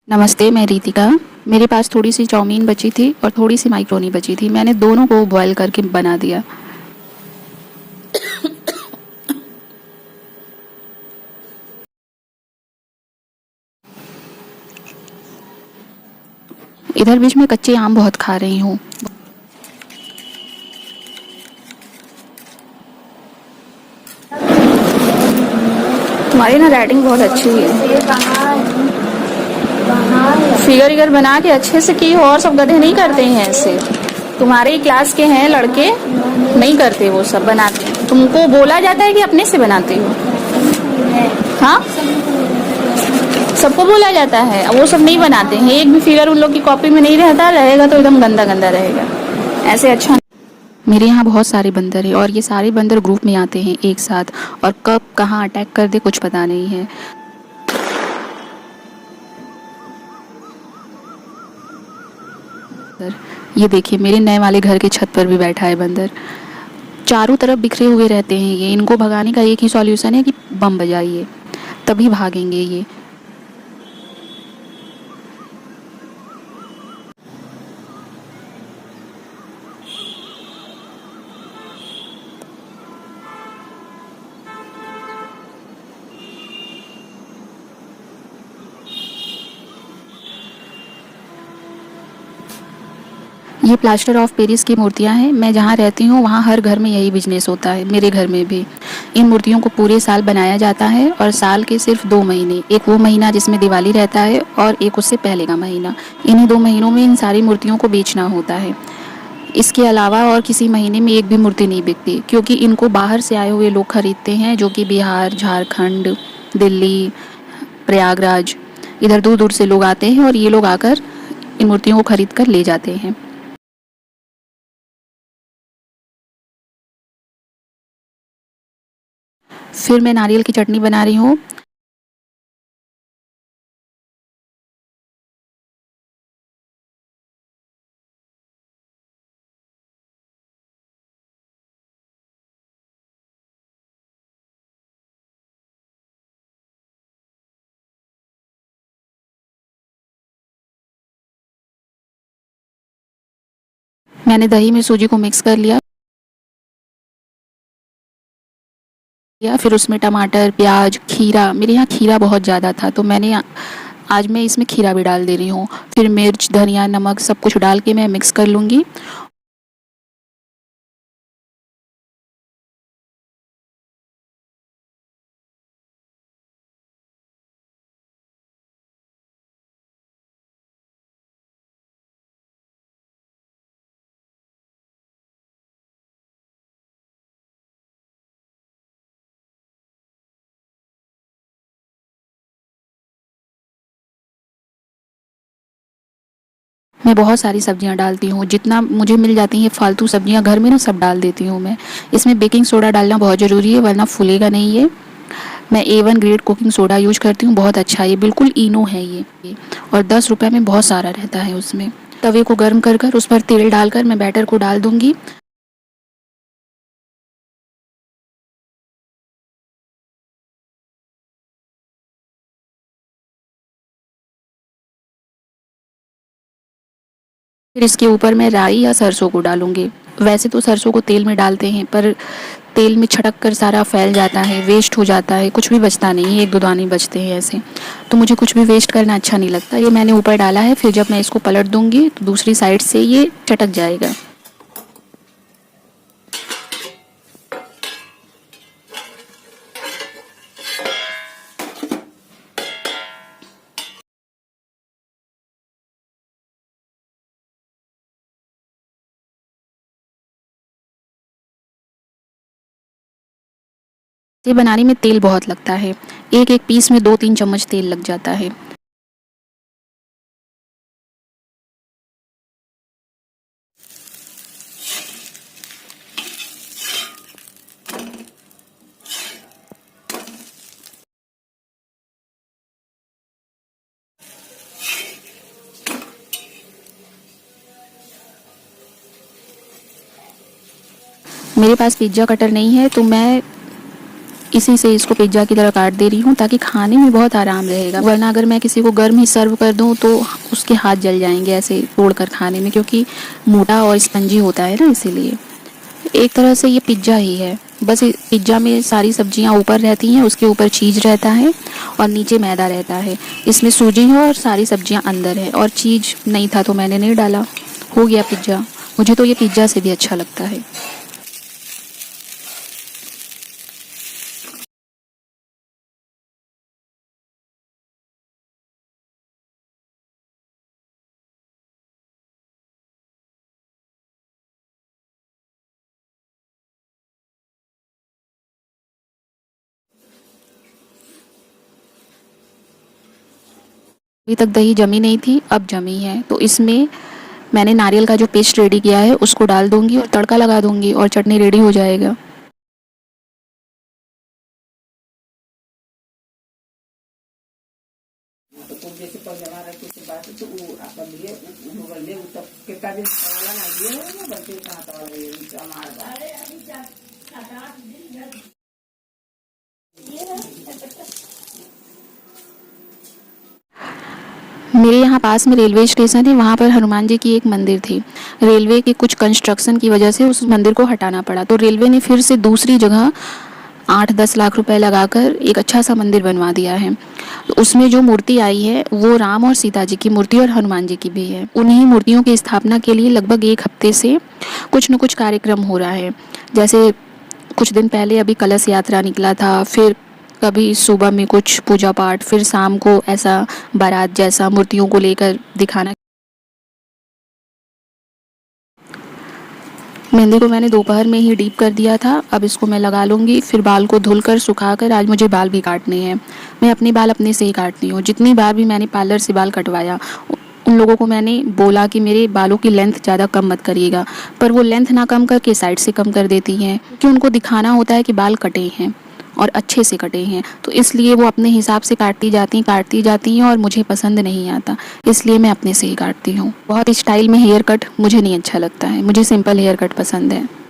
नमस्ते, मैं रितिका। मेरे पास थोड़ी सी चाउमीन बची थी और थोड़ी सी माइक्रोनी बची थी। मैंने दोनों को बॉयल करके बना दिया। इधर बीच में कच्चे आम बहुत खा रही हूँ। तुम्हारी ना राइटिंग बहुत अच्छी है। फिगर विगर बना के अच्छे से की हो, और सब गधे नहीं करते हैं ऐसे। तुम्हारे ही क्लास के हैं लड़के, नहीं करते वो सब बनाते। तुमको बोला जाता है कि अपने से बनाते हो? हाँ, सबको बोला जाता है। अब वो सब नहीं बनाते हैं। एक भी फिगर उन लोग की कॉपी में नहीं रहता, रहेगा तो एकदम गंदा गंदा रहेगा। ऐसे अच्छा। मेरे यहाँ बहुत सारे बंदर हैं और ये सारे बंदर ग्रुप में आते हैं एक साथ, और कब कहाँ अटैक कर दे कुछ पता नहीं है। सर, ये देखिए, मेरे नए वाले घर के छत पर भी बैठा है बंदर। चारों तरफ बिखरे हुए रहते हैं ये। इनको भगाने का एक ही सॉल्यूशन है कि बम बजाइए, तभी भागेंगे ये। ये प्लास्टर ऑफ पेरिस की मूर्तियाँ हैं। मैं जहाँ रहती हूँ वहाँ हर घर में यही बिजनेस होता है, मेरे घर में भी। इन मूर्तियों को पूरे साल बनाया जाता है, और साल के सिर्फ 2 महीने, एक वो महीना जिसमें दिवाली रहता है और एक उससे पहले का महीना, इन्हीं 2 महीनों में इन सारी मूर्तियों को बेचना होता है। इसके अलावा और किसी महीने में एक भी मूर्ति नहीं बिकती, क्योंकि इनको बाहर से आए हुए लोग खरीदते हैं, जो कि बिहार, झारखंड, दिल्ली, प्रयागराज, इधर दूर दूर से लोग आते हैं, और ये लोग आकर इन मूर्तियों को खरीद कर ले जाते हैं। फिर मैं नारियल की चटनी बना रही हूँ। मैंने दही में सूजी को मिक्स कर लिया। फिर उसमें टमाटर, प्याज, खीरा, मेरे यहाँ खीरा बहुत ज़्यादा था, तो आज मैं इसमें खीरा भी डाल दे रही हूँ। फिर मिर्च, धनिया, नमक सब कुछ डाल के मैं मिक्स कर लूँगी। मैं बहुत सारी सब्जियां डालती हूँ, जितना मुझे मिल जाती हैं फालतू सब्जियां घर में ना, सब डाल देती हूँ मैं। इसमें बेकिंग सोडा डालना बहुत ज़रूरी है, वरना फूलेगा नहीं ये। मैं A1 grade cooking soda use करती हूँ, बहुत अच्छा है ये, बिल्कुल इनो है ये। और 10 रुपये में बहुत सारा रहता है उसमें। तवे को गर्म कर कर उस पर तेल डालकर मैं बैटर को डाल दूँगी। फिर इसके ऊपर मैं राई या सरसों को डालूंगी। वैसे तो सरसों को तेल में डालते हैं, पर तेल में छटक कर सारा फैल जाता है, वेस्ट हो जाता है, कुछ भी बचता नहीं है, एक दो दाने बचते हैं ऐसे। तो मुझे कुछ भी वेस्ट करना अच्छा नहीं लगता। ये मैंने ऊपर डाला है, फिर जब मैं इसको पलट दूंगी तो दूसरी साइड से ये चटक जाएगा। ये बनाने में तेल बहुत लगता है। एक एक पीस में 2-3 चम्मच तेल लग जाता है। मेरे पास पिज्ज़ा कटर नहीं है, तो मैं इसी से इसको पिज्ज़ा की तरह काट दे रही हूँ ताकि खाने में बहुत आराम रहेगा, वरना अगर मैं किसी को गर्म ही सर्व कर दूँ तो उसके हाथ जल जाएंगे ऐसे तोड़ कर खाने में, क्योंकि मोटा और स्पंजी होता है ना, इसीलिए। एक तरह से ये पिज्ज़ा ही है, बस पिज्ज़ा में सारी सब्जियां ऊपर रहती हैं, उसके ऊपर चीज़ रहता है और नीचे मैदा रहता है। इसमें सूजी है और सारी सब्जियां अंदर है, और चीज़ नहीं था तो मैंने नहीं डाला, हो गया पिज्ज़ा। मुझे तो ये पिज्ज़ा से भी अच्छा लगता है। अभी तक दही जमी नहीं थी, अब जमी है, तो इसमें मैंने नारियल का जो पेस्ट रेडी किया है उसको डाल दूंगी और तड़का लगा दूंगी और चटनी रेडी हो जाएगा। मेरे यहाँ पास में रेलवे स्टेशन है, वहाँ पर हनुमान जी की एक मंदिर थी। रेलवे के कुछ कंस्ट्रक्शन की वजह से उस मंदिर को हटाना पड़ा, तो रेलवे ने फिर से दूसरी जगह 8-10 लाख रुपए लगाकर एक अच्छा सा मंदिर बनवा दिया है। तो उसमें जो मूर्ति आई है वो राम और सीता जी की मूर्ति और हनुमान जी की भी है। उन्हीं मूर्तियों की स्थापना के लिए लगभग 1 हफ्ते से कुछ न कुछ कार्यक्रम हो रहा है। जैसे कुछ दिन पहले अभी कलश यात्रा निकला था, फिर कभी सुबह में कुछ पूजा पाठ, फिर शाम को ऐसा बारात जैसा मूर्तियों को लेकर दिखाना। मेहंदी को मैंने दोपहर में ही डीप कर दिया था, अब इसको मैं लगा लूँगी। फिर बाल को धुलकर सुखाकर, आज मुझे बाल भी काटने हैं। मैं अपने बाल अपने से ही काटती हूँ। जितनी बार भी मैंने पार्लर से बाल कटवाया, उन लोगों को मैंने बोला कि मेरे बालों की लेंथ ज़्यादा कम मत करिएगा, पर वो लेंथ ना कम करके साइड से कम कर देती हैं, क्योंकि उनको दिखाना होता है कि बाल कटे हैं और अच्छे से कटे हैं, तो इसलिए वो अपने हिसाब से काटती जाती हैं और मुझे पसंद नहीं आता, इसलिए मैं अपने से ही काटती हूँ। बहुत स्टाइल में हेयर कट मुझे नहीं अच्छा लगता है, मुझे सिंपल हेयर कट पसंद है।